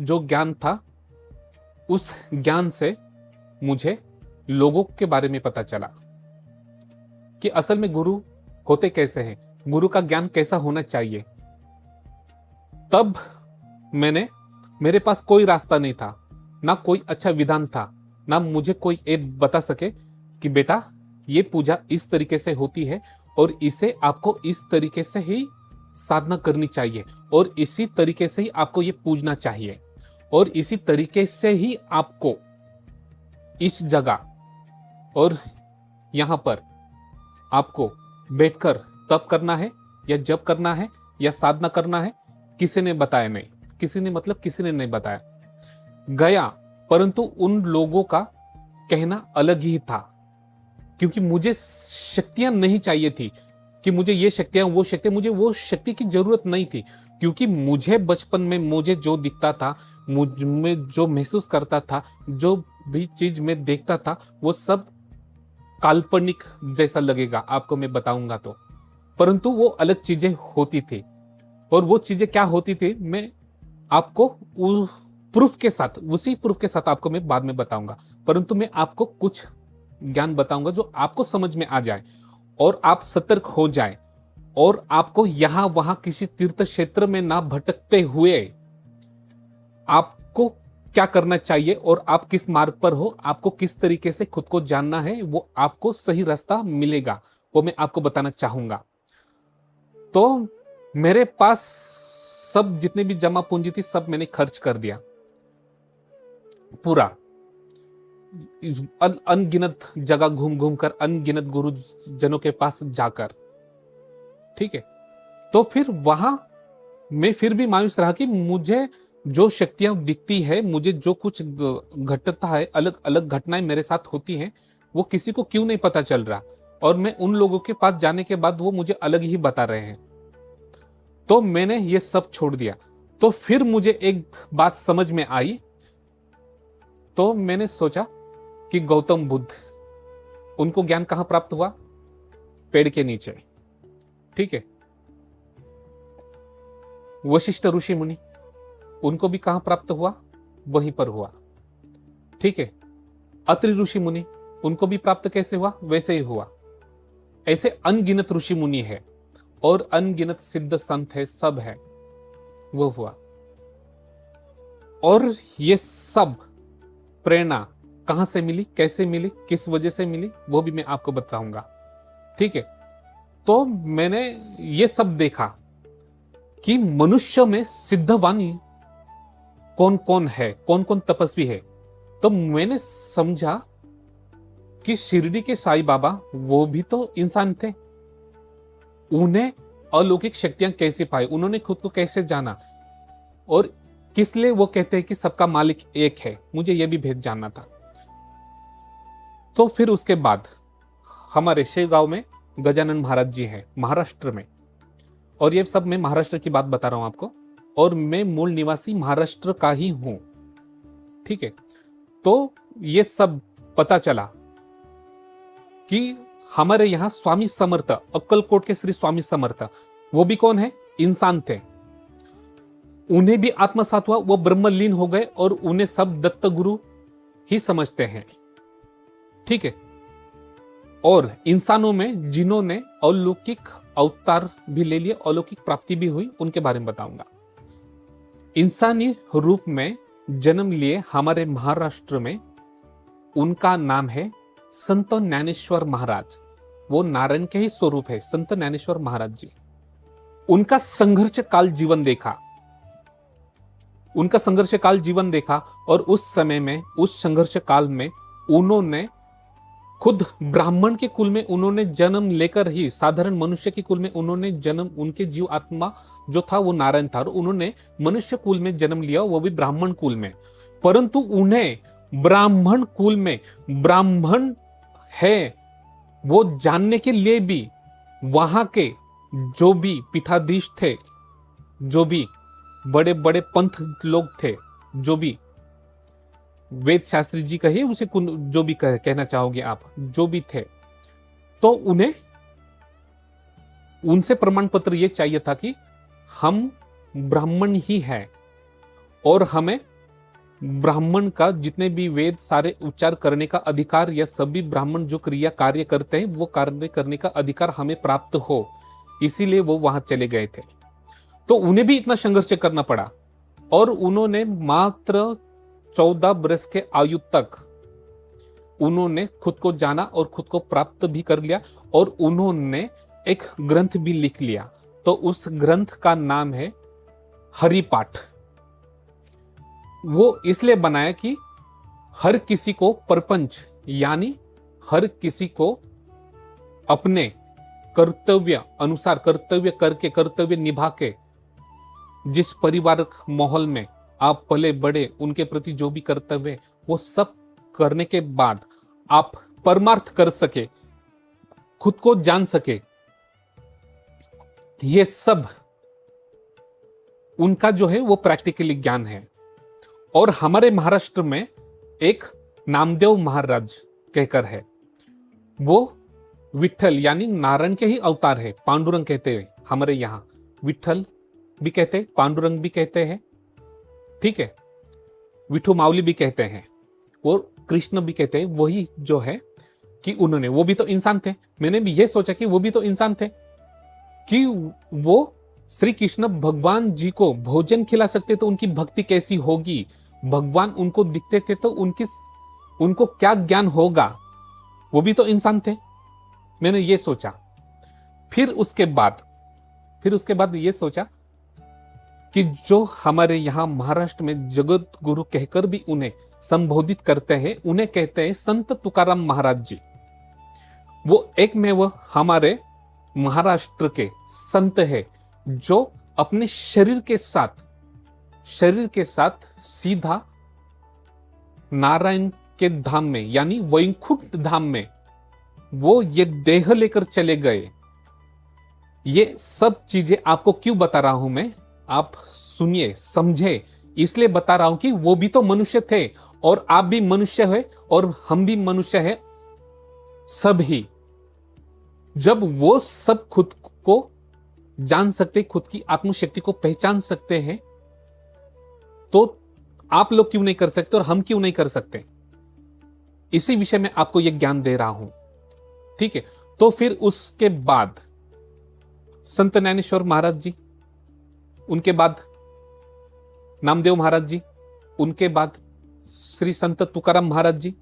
जो ज्ञान था उस ज्ञान से मुझे लोगों के बारे में पता चला कि असल में गुरु होते कैसे हैं, गुरु का ज्ञान कैसा होना चाहिए। तब मेरे पास कोई रास्ता नहीं था, ना कोई अच्छा विधान था, ना मुझे कोई ये बता सके कि बेटा ये पूजा इस तरीके से होती है और इसे आपको इस तरीके से ही साधना करनी चाहिए और इसी तरीके से ही आपको ये पूजना चाहिए और इसी तरीके से ही आपको इस जगह और यहां पर आपको बैठकर तप करना है या जप करना है या साधना करना है। किसी ने बताया नहीं, किसी ने नहीं बताया। गया, परंतु उन लोगों का कहना अलग ही था, क्योंकि मुझे शक्तियां नहीं चाहिए थी कि मुझे ये शक्तियां वो शक्ति, मुझे वो शक्ति की जरूरत नहीं थी, क्योंकि मुझे बचपन में मुझे जो दिखता था, मुझ में जो महसूस करता था, जो भी चीज मैं देखता था, वो सब काल्पनिक जैसा लगेगा आपको मैं बताऊंगा तो, परंतु वो अलग चीजें होती थी। और वो चीजें क्या होती थी मैं आपको उसी प्रूफ के साथ आपको मैं बाद में बताऊंगा, परंतु मैं आपको कुछ ज्ञान बताऊंगा जो आपको समझ में आ जाए और आप सतर्क हो जाए और आपको यहां वहां किसी तीर्थ क्षेत्र में ना भटकते हुए आपको क्या करना चाहिए और आप किस मार्ग पर हो, आपको किस तरीके से खुद को जानना है, वो आपको सही रास्ता मिलेगा, वो मैं आपको बताना चाहूंगा। तो मेरे पास सब जितने भी जमा पूंजी थी सब मैंने खर्च कर दिया पूरा, अनगिनत जगह घूम घूम कर, अनगिनत गुरु जनों के पास जाकर, ठीक है। तो फिर वहां मैं फिर भी मायूस रहा कि मुझे जो शक्तियां दिखती है, मुझे जो कुछ घटता है, अलग अलग घटनाएं मेरे साथ होती हैं, वो किसी को क्यों नहीं पता चल रहा, और मैं उन लोगों के पास जाने के बाद वो मुझे अलग ही बता रहे हैं। तो मैंने ये सब छोड़ दिया। तो फिर मुझे एक बात समझ में आई, तो मैंने सोचा कि गौतम बुद्ध, उनको ज्ञान कहां प्राप्त हुआ? पेड़ के नीचे, ठीक है। वशिष्ठ ऋषि मुनि, उनको भी कहां प्राप्त हुआ? वहीं पर हुआ, ठीक है। अत्रि ऋषि मुनि, उनको भी प्राप्त कैसे हुआ? वैसे ही हुआ। ऐसे अनगिनत ऋषि मुनि है और अनगिनत सिद्ध संत है, सब है, वो हुआ। और ये सब प्रेरणा कहां से मिली, कैसे मिली, किस वजह से मिली, वो भी मैं आपको बताऊंगा, ठीक है। तो मैंने ये सब देखा कि मनुष्य में सिद्धवान कौन कौन है, कौन कौन तपस्वी है। तो मैंने समझा कि शिरडी के साईं बाबा वो भी तो इंसान थे, उन्हें अलौकिक शक्तियां कैसे पाई, उन्होंने खुद को कैसे जाना, और किस लिए वो कहते हैं कि सबका मालिक एक है, मुझे यह भी भेद जानना था। तो फिर उसके बाद हमारे शेगांव में गजानन महाराज जी हैं, महाराष्ट्र में, और ये सब मैं महाराष्ट्र की बात बता रहा हूं आपको, और मैं मूल निवासी महाराष्ट्र का ही हूं, ठीक है। तो ये सब पता चला कि हमारे यहां स्वामी समर्थ, अक्कलकोट के श्री स्वामी समर्थ, वो भी कौन है? इंसान थे, उन्हें भी आत्मसात हुआ, वो ब्रह्मलीन हो गए और उन्हें सब दत्त गुरु ही समझते हैं, ठीक है। और इंसानों में जिन्होंने अलौकिक अवतार भी ले लिए, अलौकिक प्राप्ति भी हुई, उनके बारे में बताऊंगा। इंसानी रूप में जन्म लिए हमारे महाराष्ट्र में, उनका नाम है संत ज्ञानेश्वर महाराज, वो नारायण के ही स्वरूप है, संत ज्ञानेश्वर महाराज जी। उनका संघर्ष काल जीवन देखा, उनका संघर्ष काल जीवन देखा, और उस समय में, उस संघर्ष काल में उन्होंने खुद ब्राह्मण के कुल में उन्होंने जन्म लेकर ही, साधारण मनुष्य के कुल में उन्होंने जन्म, उनके जीव आत्मा जो था वो नारायण था, और उन्होंने मनुष्य कुल में जन्म लिया, वो भी ब्राह्मण कुल में। परंतु उन्हें ब्राह्मण कुल में ब्राह्मण है वो जानने के लिए भी वहां के जो भी पीठाधीश थे, जो भी बड़े बड़े पंथ लोग थे, जो भी वेद शास्त्री जी कहिए उसे, जो भी कहना चाहोगे आप, जो भी थे, तो उन्हें उनसे प्रमाण पत्र यह चाहिए था कि हम ब्राह्मण ही हैं और हमें ब्राह्मण का जितने भी वेद सारे उच्चार करने का अधिकार, या सभी ब्राह्मण जो क्रिया कार्य करते हैं वो कार्य करने का अधिकार हमें प्राप्त हो, इसीलिए वो वहां चले गए थे। तो उन्हें भी इतना संघर्ष करना पड़ा, और उन्होंने मात्र 14 वर्ष के आयु तक उन्होंने खुद को जाना और खुद को प्राप्त भी कर लिया, और उन्होंने एक ग्रंथ भी लिख लिया। तो उस ग्रंथ का नाम है हरिपाठ। वो इसलिए बनाया कि हर किसी को परपंच, यानी हर किसी को अपने कर्तव्य अनुसार कर्तव्य करके, कर्तव्य निभा के, जिस परिवार माहौल में आप पले बड़े, उनके प्रति जो भी कर्तव्य वो सब करने के बाद आप परमार्थ कर सके, खुद को जान सके। ये सब उनका जो है वो प्रैक्टिकली ज्ञान है। और हमारे महाराष्ट्र में एक नामदेव महाराज कहकर है, वो विठल यानी नारायण के ही अवतार है। पांडुरंग कहते हैं हमारे यहां, विठल भी कहते हैं, पांडुरंग भी कहते हैं, ठीक है, विठू मावली भी कहते हैं, और कृष्ण भी कहते हैं। वही जो है कि उन्होंने, वो भी तो इंसान थे। मैंने भी ये सोचा कि वो भी तो इंसान थे, कि वो श्री कृष्ण भगवान जी को भोजन खिला सकते तो उनकी भक्ति कैसी होगी, भगवान उनको दिखते थे तो उनको क्या ज्ञान होगा, वो भी तो इंसान थे। मैंने ये सोचा। फिर उसके बाद ये सोचा कि जो हमारे यहां महाराष्ट्र में जगत गुरु कहकर भी उन्हें संबोधित करते हैं, उन्हें कहते हैं संत तुकाराम महाराज जी। वो एक में वो हमारे महाराष्ट्र के संत है, जो अपने शरीर के साथ सीधा नारायण के धाम में, यानी वैकुंठ धाम में वो ये देह लेकर चले गए। ये सब चीजें आपको क्यों बता रहा हूं मैं, आप सुनिए, समझे, इसलिए बता रहा हूं कि वो भी तो मनुष्य थे, और आप भी मनुष्य है, और हम भी मनुष्य है, सब ही। जब वो सब खुद को जान सकते, खुद की आत्मशक्ति को पहचान सकते हैं, तो आप लोग क्यों नहीं कर सकते और हम क्यों नहीं कर सकते? इसी विषय में आपको यह ज्ञान दे रहा हूं, ठीक है। तो फिर उसके बाद संत ज्ञानेश्वर महाराज जी, उनके बाद नामदेव महाराज जी, उनके बाद श्री संत तुकाराम महाराज जी,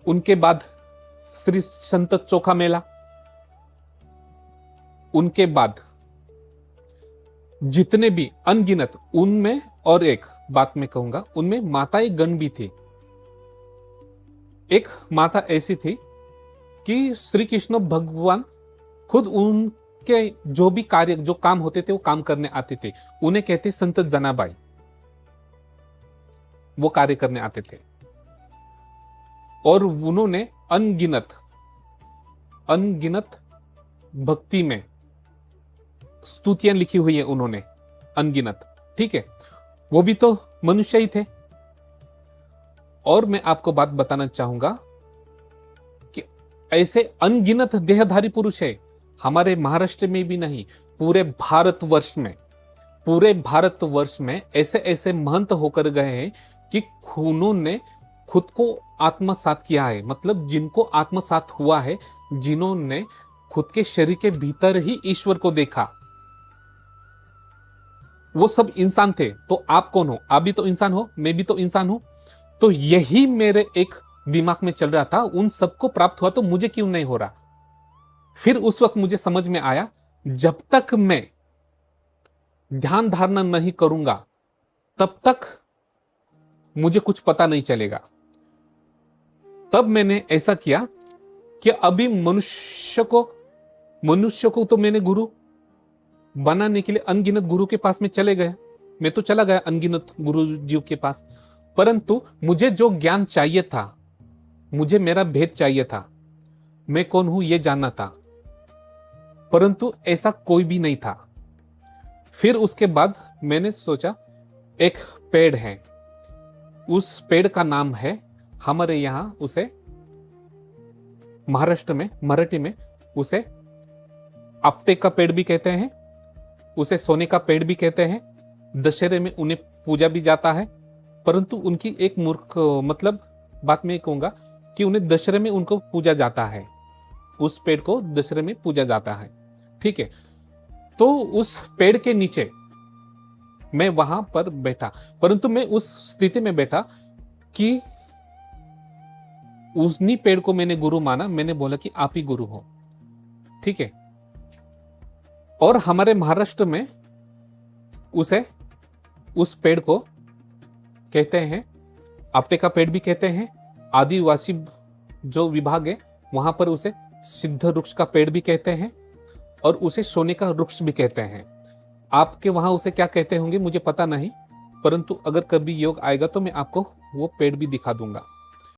उनके बाद श्री संत चोखा मेला, उनके बाद जितने भी अनगिनत, उनमें और एक बात मैं कहूंगा, उनमें माताएं गण भी थी। एक माता ऐसी थी कि श्री कृष्ण भगवान खुद उनके जो भी कार्य, जो काम होते थे वो काम करने आते थे, उन्हें कहते संत जनाबाई, वो कार्य करने आते थे। और उन्होंने अनगिनत भक्ति में स्तुतियां लिखी हुई है उन्होंने, अनगिनत, ठीक है। वो भी तो मनुष्य ही थे। और मैं आपको बात बताना चाहूंगा कि ऐसे अनगिनत देहधारी पुरुष है हमारे महाराष्ट्र में भी नहीं, पूरे भारतवर्ष में ऐसे ऐसे महंत होकर गए हैं कि उन्होंने खुद को आत्मसात किया है, मतलब जिनको आत्मसात हुआ है, जिन्होंने खुद के शरीर के भीतर ही ईश्वर को देखा, वो सब इंसान थे। तो आप कौन हो? आप भी तो इंसान हो, मैं भी तो इंसान हूं। तो यही मेरे एक दिमाग में चल रहा था, उन सबको प्राप्त हुआ तो मुझे क्यों नहीं हो रहा? फिर उस वक्त मुझे समझ में आया, जब तक मैं ध्यान धारणा नहीं करूंगा तब तक मुझे कुछ पता नहीं चलेगा। तब मैंने ऐसा किया कि अभी मनुष्य को तो मैंने गुरु बनाने के लिए अनगिनत गुरु के पास में चले गए, मैं तो चला गया अनगिनत गुरु जी के पास, परंतु मुझे जो ज्ञान चाहिए था, मुझे मेरा भेद चाहिए था, मैं कौन हूं यह जानना था, परंतु ऐसा कोई भी नहीं था। फिर उसके बाद मैंने सोचा, एक पेड़ है, उस पेड़ का नाम है, हमारे यहां उसे महाराष्ट्र में, मराठी में उसे आपटे का पेड़ भी कहते हैं, उसे सोने का पेड़ भी कहते हैं। दशहरे में उन्हें पूजा भी जाता है, परंतु उनकी एक मूर्ख मतलब बात मैं कहूंगा कि उन्हें दशहरे में उनको पूजा जाता है, उस पेड़ को दशहरे में पूजा जाता है। ठीक है, तो उस पेड़ के नीचे मैं वहां पर बैठा, परंतु मैं उस स्थिति में बैठा कि उन्हीं पेड़ को मैंने गुरु माना। मैंने बोला कि आप ही गुरु हो। ठीक है, और हमारे महाराष्ट्र में उस पेड़ को कहते हैं, आपटे का पेड़ भी कहते हैं। आदिवासी जो विभाग है वहां पर उसे सिद्ध वृक्ष का पेड़ भी कहते हैं, और उसे सोने का वृक्ष भी कहते हैं। आपके वहां उसे क्या कहते होंगे मुझे पता नहीं, परंतु अगर कभी योग आएगा तो मैं आपको वो पेड़ भी दिखा दूंगा।